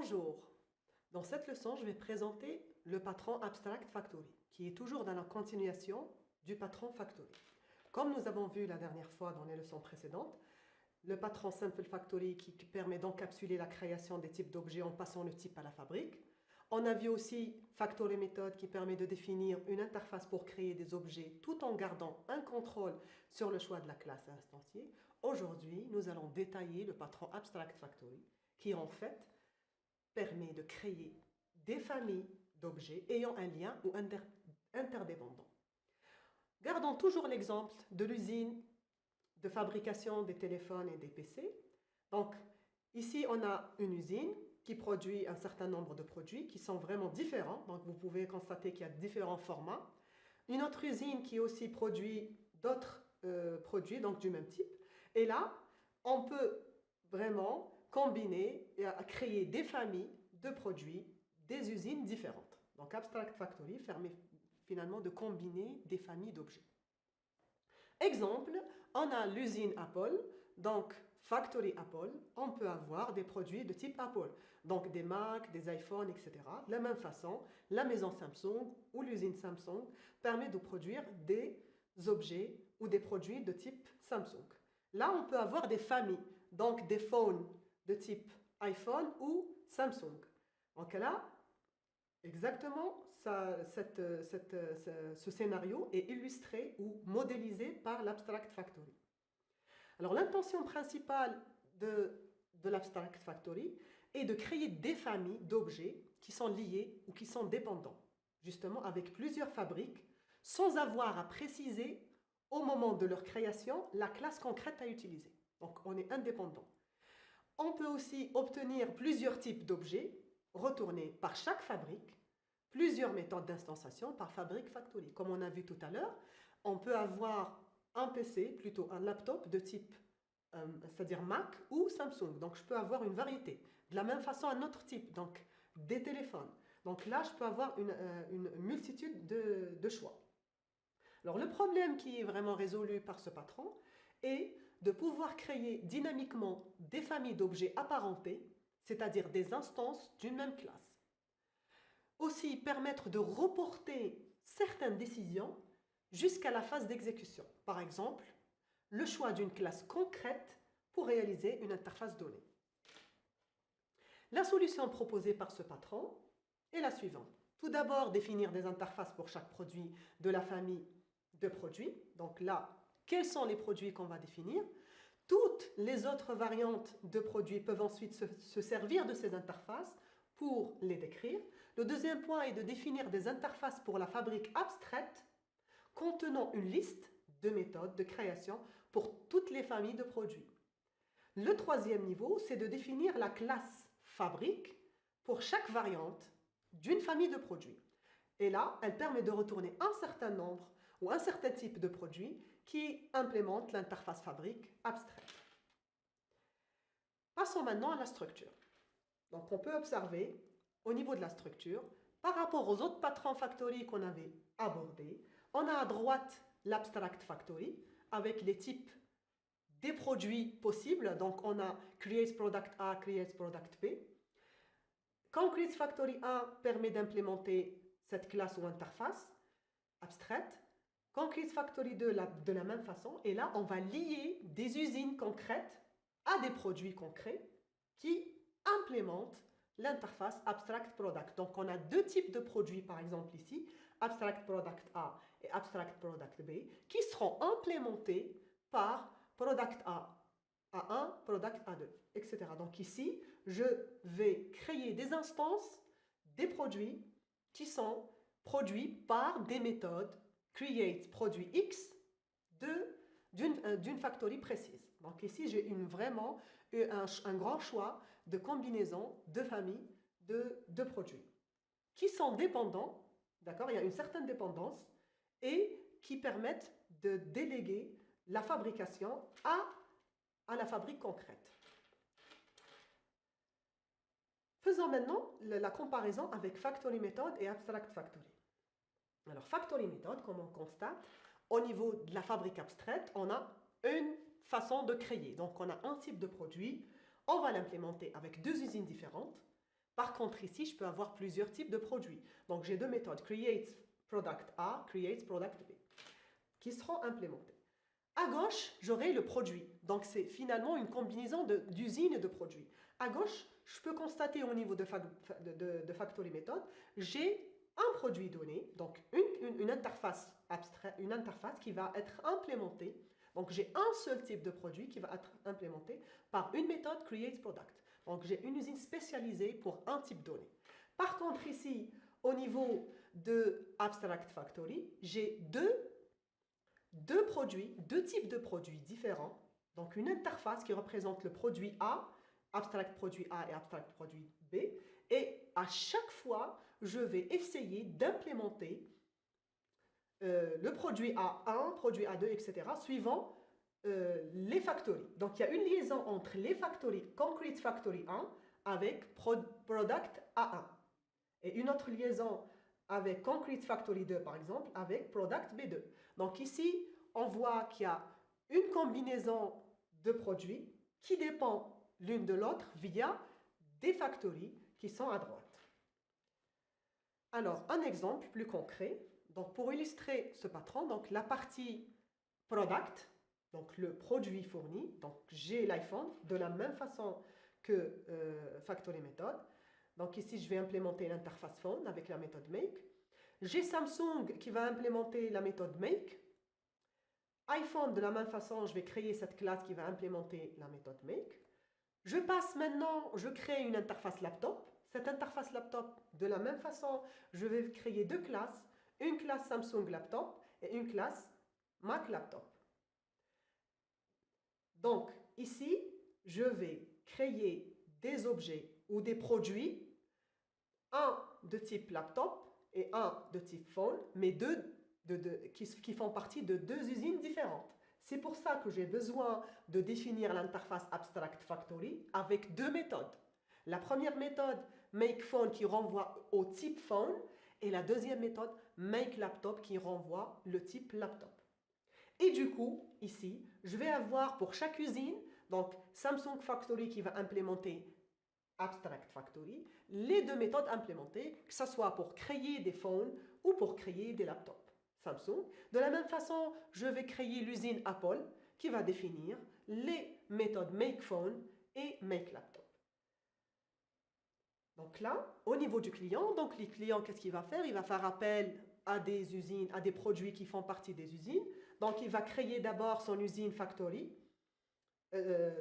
Bonjour, dans cette leçon, je vais présenter le patron Abstract Factory, qui est toujours dans la continuation du patron Factory. Comme nous avons vu la dernière fois dans les leçons précédentes, le patron Simple Factory qui permet d'encapsuler la création des types d'objets en passant le type à la fabrique. On a vu aussi Factory Method qui permet de définir une interface pour créer des objets tout en gardant un contrôle sur le choix de la classe instanciée. Aujourd'hui, nous allons détailler le patron Abstract Factory qui en fait permet de créer des familles d'objets ayant un lien ou interdépendants. Gardons toujours l'exemple de l'usine de fabrication des téléphones et des PC. Donc, ici, on a une usine qui produit un certain nombre de produits qui sont vraiment différents. Donc, vous pouvez constater qu'il y a différents formats. Une autre usine qui aussi produit d'autres produits, donc du même type. Et là, on peut vraiment combiner et créer des familles de produits des usines différentes. Donc, Abstract Factory permet finalement de combiner des familles d'objets. Exemple, on a l'usine Apple, donc Factory Apple, on peut avoir des produits de type Apple, donc des Mac, des iPhones, etc. De la même façon, la maison Samsung ou l'usine Samsung permet de produire des objets ou des produits de type Samsung. Là, on peut avoir des familles, donc des phones de type iPhone ou Samsung. Donc là, exactement, ce scénario est illustré ou modélisé par l'Abstract Factory. Alors, l'intention principale de l'Abstract Factory est de créer des familles d'objets qui sont liés ou qui sont dépendants, justement avec plusieurs fabriques, sans avoir à préciser au moment de leur création la classe concrète à utiliser. Donc, on est indépendant. On peut aussi obtenir plusieurs types d'objets retournés par chaque fabrique, plusieurs méthodes d'instanciation par fabrique Factory. Comme on a vu tout à l'heure, on peut avoir un PC, plutôt un laptop de type, c'est-à-dire Mac ou Samsung. Donc, je peux avoir une variété. De la même façon, un autre type, donc des téléphones. Donc là, je peux avoir une multitude de choix. Alors, le problème qui est vraiment résolu par ce patron est de pouvoir créer dynamiquement des familles d'objets apparentés, c'est-à-dire des instances d'une même classe. Aussi, permettre de reporter certaines décisions jusqu'à la phase d'exécution. Par exemple, le choix d'une classe concrète pour réaliser une interface donnée. La solution proposée par ce patron est la suivante. Tout d'abord, définir des interfaces pour chaque produit de la famille de produits. Donc là, quels sont les produits qu'on va définir? Toutes les autres variantes de produits peuvent ensuite se servir de ces interfaces pour les décrire. Le deuxième point est de définir des interfaces pour la fabrique abstraite contenant une liste de méthodes de création pour toutes les familles de produits. Le troisième niveau, c'est de définir la classe fabrique pour chaque variante d'une famille de produits. Et là, elle permet de retourner un certain nombre ou un certain type de produit qui implémente l'interface fabrique abstraite. Passons maintenant à la structure. Donc, on peut observer au niveau de la structure, par rapport aux autres patrons Factory qu'on avait abordés, on a à droite l'Abstract Factory avec les types des produits possibles. Donc, on a Create Product A, Create Product B. Concrete Factory A permet d'implémenter cette classe ou interface abstraite. Concrete Factory 2 de la même façon. Et là, on va lier des usines concrètes à des produits concrets qui implémentent l'interface Abstract Product. Donc, on a deux types de produits, par exemple ici, Abstract Product A et Abstract Product B, qui seront implémentés par Product A A1, Product A2, etc. Donc ici, je vais créer des instances, des produits qui sont produits par des méthodes Create Produit X d'une factory précise. Donc ici, j'ai vraiment un grand choix de combinaisons, de familles de produits qui sont dépendants, d'accord? Il y a une certaine dépendance et qui permettent de déléguer la fabrication à la fabrique concrète. Faisons maintenant la comparaison avec Factory Method et Abstract Factory. Alors, Factory Method, comme on constate, au niveau de la fabrique abstraite, on a une façon de créer. Donc, on a un type de produit, on va l'implémenter avec deux usines différentes. Par contre, ici, je peux avoir plusieurs types de produits. Donc, j'ai deux méthodes, create product A, create product B, qui seront implémentées. À gauche, j'aurai le produit. Donc, c'est finalement une combinaison d'usines et de produits. À gauche, je peux constater au niveau de Factory Method, j'ai un produit donné, donc une interface abstraite, une interface qui va être implémentée. Donc, j'ai un seul type de produit qui va être implémenté par une méthode create product. Donc, j'ai une usine spécialisée pour un type donné. Par contre, ici, au niveau de Abstract Factory, j'ai deux produits, deux types de produits différents. Donc, une interface qui représente le produit A, Abstract produit A et Abstract produit B. Et à chaque fois, je vais essayer d'implémenter le produit A1, produit A2, etc. suivant les factories. Donc, il y a une liaison entre les factories Concrete Factory 1 avec Product A1. Et une autre liaison avec Concrete Factory 2, par exemple, avec Product B2. Donc ici, on voit qu'il y a une combinaison de produits qui dépend l'une de l'autre via des factories qui sont à droite. Alors, un exemple plus concret. Donc, pour illustrer ce patron, donc la partie Product, donc le produit fourni, donc j'ai l'iPhone de la même façon que Factory Method. Donc ici, je vais implémenter l'interface phone avec la méthode make. J'ai Samsung qui va implémenter la méthode make. iPhone, de la même façon, je vais créer cette classe qui va implémenter la méthode make. Je passe maintenant, je crée une interface laptop. Cette interface laptop, de la même façon, je vais créer deux classes. Une classe Samsung Laptop et une classe Mac Laptop. Donc, ici, je vais créer des objets ou des produits, un de type laptop et un de type phone, mais qui font partie de deux usines différentes. C'est pour ça que j'ai besoin de définir l'interface Abstract Factory avec deux méthodes. La première méthode, makePhone, qui renvoie au type phone, et la deuxième méthode, makeLaptop, qui renvoie le type laptop. Et du coup, ici, je vais avoir pour chaque usine, donc Samsung Factory qui va implémenter Abstract Factory, les deux méthodes implémentées, que ce soit pour créer des phones ou pour créer des laptops Samsung. De la même façon, je vais créer l'usine Apple qui va définir les méthodes makePhone et makeLaptop. Donc là, au niveau du client, donc les clients, qu'est-ce qu'il va faire? Il va faire appel à des usines, à des produits qui font partie des usines. Donc, il va créer d'abord son usine Factory,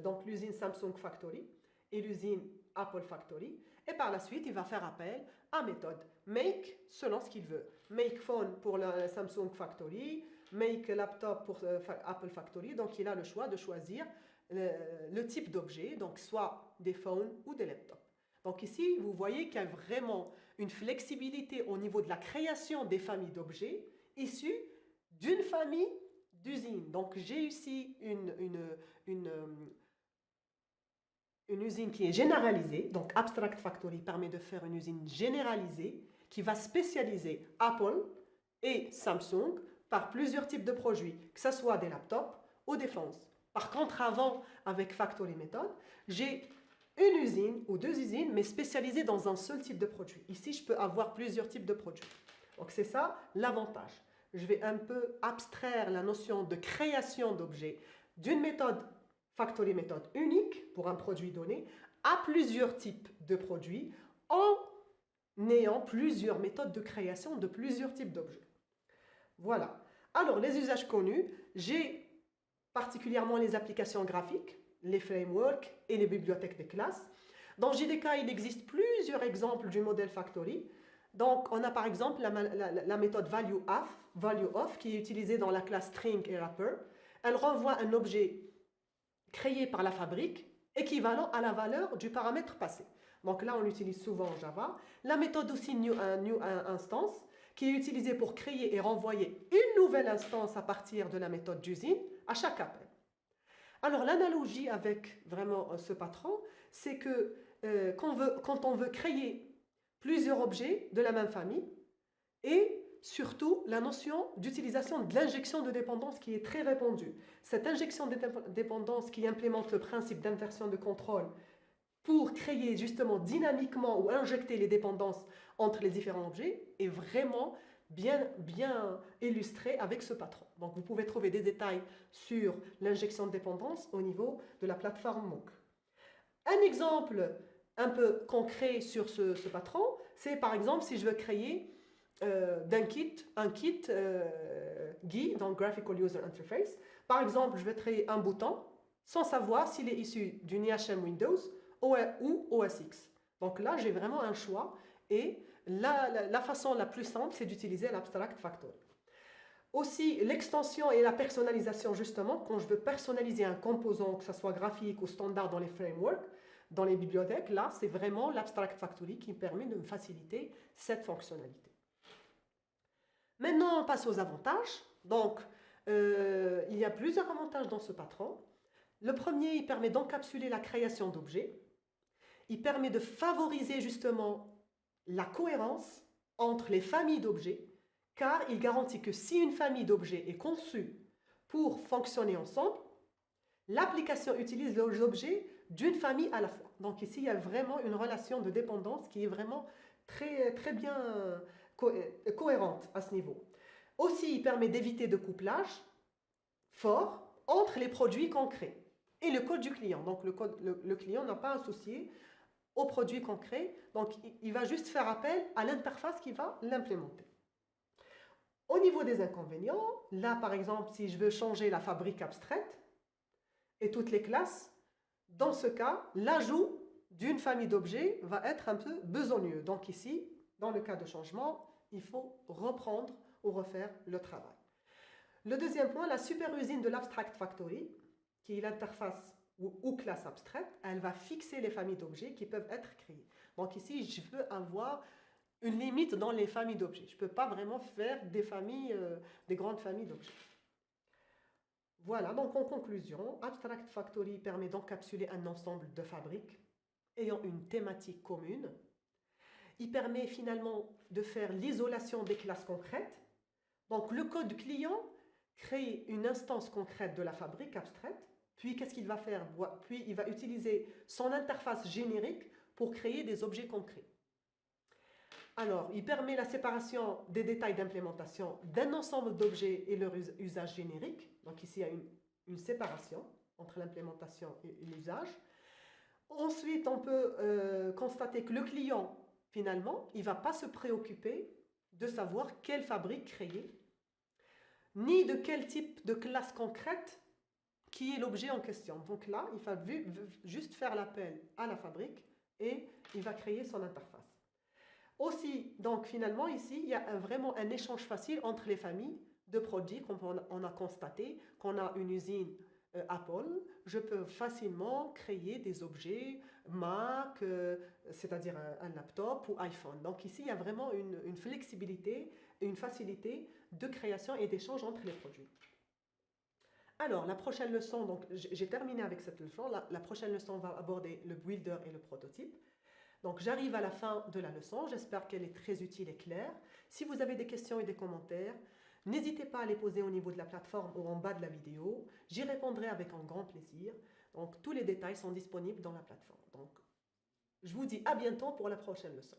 donc l'usine Samsung Factory et l'usine Apple Factory. Et par la suite, il va faire appel à méthode make selon ce qu'il veut. Make phone pour la Samsung Factory, make laptop pour Apple Factory. Donc, il a le choix de choisir le type d'objet, donc soit des phones ou des laptops. Donc ici, vous voyez qu'il y a vraiment une flexibilité au niveau de la création des familles d'objets issus d'une famille d'usines. Donc j'ai ici une usine qui est généralisée. Donc Abstract Factory permet de faire une usine généralisée qui va spécialiser Apple et Samsung par plusieurs types de produits, que ce soit des laptops ou des phones. Par contre, avant, avec Factory Method, j'ai une usine ou deux usines, mais spécialisées dans un seul type de produit. Ici, je peux avoir plusieurs types de produits. Donc, c'est ça l'avantage. Je vais un peu abstraire la notion de création d'objets d'une méthode Factory Method unique pour un produit donné à plusieurs types de produits en ayant plusieurs méthodes de création de plusieurs types d'objets. Voilà. Alors, les usages connus, j'ai particulièrement les applications graphiques, les frameworks et les bibliothèques de classe. Dans JDK, il existe plusieurs exemples du modèle Factory. Donc, on a par exemple la méthode valueOf qui est utilisée dans la classe string et wrapper. Elle renvoie un objet créé par la fabrique équivalent à la valeur du paramètre passé. Donc là, on utilise souvent en Java. La méthode aussi new instance qui est utilisée pour créer et renvoyer une nouvelle instance à partir de la méthode d'usine à chaque appel. Alors, l'analogie avec vraiment ce patron, c'est que quand on veut créer plusieurs objets de la même famille et surtout la notion d'utilisation de l'injection de dépendance qui est très répandue. Cette injection de dépendance qui implémente le principe d'inversion de contrôle pour créer justement dynamiquement ou injecter les dépendances entre les différents objets est vraiment bien illustré avec ce patron. Donc vous pouvez trouver des détails sur l'injection de dépendance au niveau de la plateforme MOOC. Un exemple un peu concret sur ce patron, c'est par exemple si je veux créer un kit GUI, donc Graphical User Interface. Par exemple, je vais créer un bouton sans savoir s'il est issu d'une IHM Windows ou OS X. Donc là, j'ai vraiment un choix et la façon la plus simple, c'est d'utiliser l'Abstract Factory. Aussi, l'extension et la personnalisation, justement, quand je veux personnaliser un composant, que ce soit graphique ou standard dans les frameworks, dans les bibliothèques, là, c'est vraiment l'Abstract Factory qui permet de me faciliter cette fonctionnalité. Maintenant, on passe aux avantages. Donc, il y a plusieurs avantages dans ce patron. Le premier, il permet d'encapsuler la création d'objets. Il permet de favoriser justement la cohérence entre les familles d'objets, car il garantit que si une famille d'objets est conçue pour fonctionner ensemble, l'application utilise les objets d'une famille à la fois. Donc ici, il y a vraiment une relation de dépendance qui est vraiment très bien cohérente à ce niveau. Aussi, il permet d'éviter de couplage fort entre les produits concrets et le code du client. Donc le client n'a pas à associer au produit concret, donc il va juste faire appel à l'interface qui va l'implémenter. Au niveau des inconvénients, là par exemple, si je veux changer la fabrique abstraite et toutes les classes, dans ce cas, l'ajout d'une famille d'objets va être un peu besogneux. Donc ici, dans le cas de changement, il faut reprendre ou refaire le travail. Le deuxième point, la super usine de l'Abstract Factory, qui est l'interface ou classe abstraite, elle va fixer les familles d'objets qui peuvent être créées. Donc ici, je veux avoir une limite dans les familles d'objets. Je ne peux pas vraiment faire des grandes familles d'objets. Voilà, donc en conclusion, Abstract Factory permet d'encapsuler un ensemble de fabriques ayant une thématique commune. Il permet finalement de faire l'isolation des classes concrètes. Donc le code client crée une instance concrète de la fabrique abstraite. Puis, qu'est-ce qu'il va faire? Puis, il va utiliser son interface générique pour créer des objets concrets. Alors, il permet la séparation des détails d'implémentation d'un ensemble d'objets et leur usage générique. Donc, ici, il y a une séparation entre l'implémentation et l'usage. Ensuite, on peut constater que le client, finalement, il ne va pas se préoccuper de savoir quelle fabrique créer, ni de quel type de classe concrète qui est l'objet en question. Donc là, il va juste faire l'appel à la fabrique et il va créer son interface. Aussi, donc finalement ici, il y a vraiment un échange facile entre les familles de produits, comme on a constaté qu'on a une usine Apple. Je peux facilement créer des objets Mac, c'est-à-dire un laptop ou iPhone. Donc ici, il y a vraiment une flexibilité et une facilité de création et d'échange entre les produits. Alors, la prochaine leçon, donc j'ai terminé avec cette leçon. La prochaine leçon va aborder le builder et le prototype. Donc, j'arrive à la fin de la leçon. J'espère qu'elle est très utile et claire. Si vous avez des questions et des commentaires, n'hésitez pas à les poser au niveau de la plateforme ou en bas de la vidéo. J'y répondrai avec un grand plaisir. Donc, tous les détails sont disponibles dans la plateforme. Donc, je vous dis à bientôt pour la prochaine leçon.